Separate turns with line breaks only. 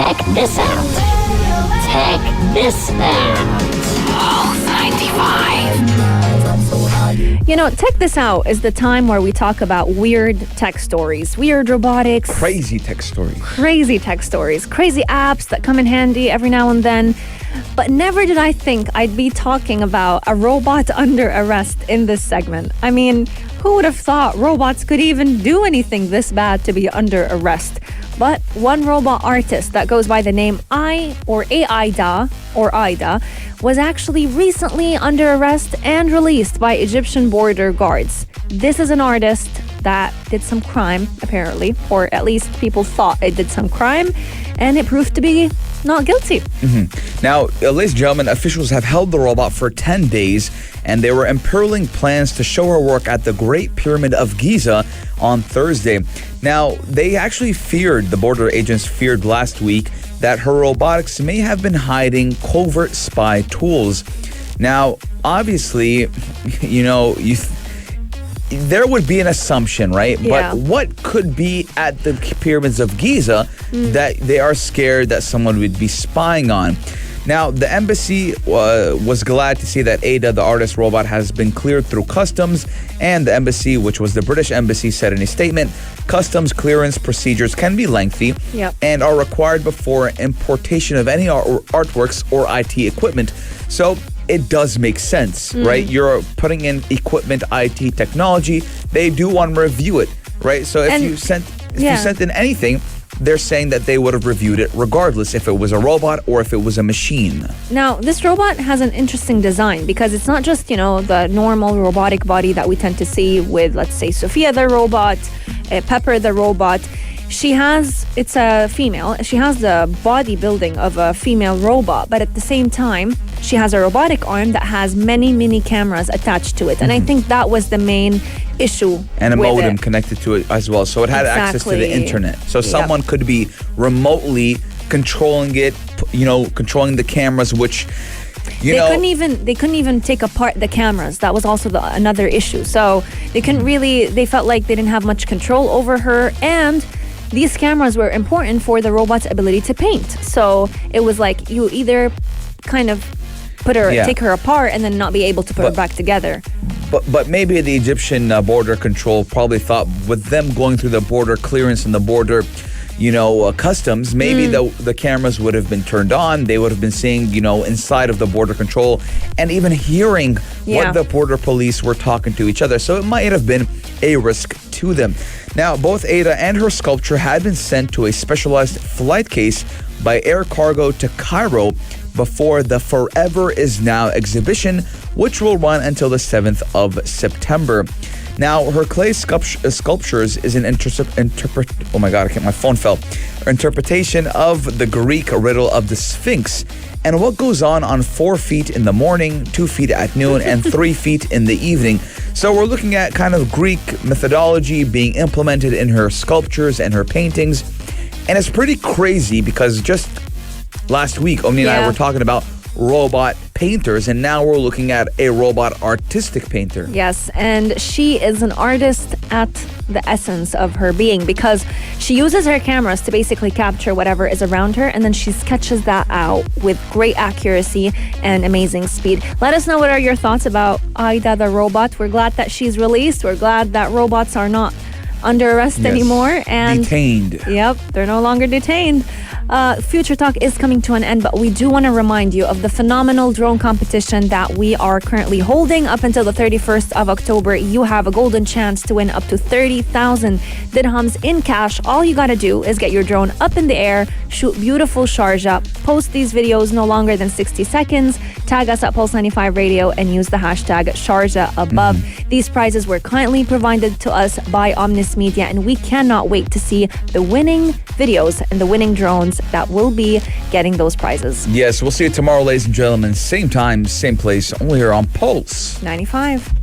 Check this out. Check this out. Pulse 95.
You know, Check This Out is the time where we talk about weird tech stories, weird robotics.
Crazy tech stories.
Crazy tech stories, crazy apps that come in handy every now and then. But never did I think I'd be talking about a robot under arrest in this segment. I mean, who would have thought robots could even do anything this bad to be under arrest? But one robot artist that goes by the name Ida was actually recently under arrest and released by Egyptian border guards. This is an artist that did some crime, apparently, or at least people thought it did some crime, and it proved to be not guilty.
Now, ladies and gentlemen, officials have held the robot for 10 days, and they were imperiling plans to show her work at the Great Pyramid of Giza on Thursday. Now, the border agents feared last week that her robotics may have been hiding covert spy tools. Now, obviously, there would be an assumption, right?
Yeah.
But what could be at the pyramids of Giza that they are scared that someone would be spying on? Now, the embassy was glad to see that Ada, the artist robot, has been cleared through customs, and the embassy, which was the British embassy, said in a statement, customs clearance procedures can be lengthy and are required before importation of any artworks or IT equipment. So it does make sense, right? You're putting in equipment, IT technology. They do want to review it, right? So if you sent in anything, they're saying that they would have reviewed it regardless if it was a robot or if it was a machine.
Now, this robot has an interesting design because it's not just, the normal robotic body that we tend to see with, let's say, Sophia the robot, Pepper the robot. It's a female. She has the body building of a female robot, but at the same time, she has a robotic arm that has many, many cameras attached to it. And I think that was the main issue.
And a
with
modem
it.
connected to it as well. So it had access to the internet. So someone could be remotely controlling it, controlling the cameras, which... They couldn't even take apart the cameras. That was also another issue. So they couldn't really, they felt like they didn't have much control over her, and these cameras were important for the robot's ability to paint. So it was like you either kind of take her apart and then not be able to put her back together. But maybe the Egyptian border control probably thought with them going through the border clearance and the border customs, maybe the cameras would have been turned on. They would have been seeing, inside of the border control and even hearing what the border police were talking to each other. So it might have been a risk to them. Now, both Ada and her sculpture had been sent to a specialized flight case by air cargo to Cairo before the Forever Is Now exhibition, which will run until the 7th of September. Now, her clay sculptures is an interpretation of the Greek riddle of the Sphinx and what goes on 4 feet in the morning, 2 feet at noon, and 3 feet in the evening. So we're looking at kind of Greek mythology being implemented in her sculptures and her paintings. And it's pretty crazy because just last week, Omni and I were talking about robot painters, and now we're looking at a robot artistic painter.
Yes, and she is an artist at the essence of her being because she uses her cameras to basically capture whatever is around her, and then she sketches that out with great accuracy and amazing speed. Let us know what are your thoughts about Ida the robot. We're glad that she's released. We're glad that robots are not under arrest anymore. And
detained.
Yep, they're no longer detained. Future Talk is coming to an end, but we do want to remind you of the phenomenal drone competition that we are currently holding up until the 31st of October. You have a golden chance to win up to 30,000 dirhams in cash. All you got to do is get your drone up in the air, shoot beautiful Sharjah, post these videos no longer than 60 seconds, tag us at Pulse 95 Radio, and use the hashtag Sharjah above. These prizes were kindly provided to us by Omnis Media, and we cannot wait to see the winning videos and the winning drones that will be getting those prizes.
Yes, we'll see you tomorrow, ladies and gentlemen. Same time, same place, only here on Pulse
95.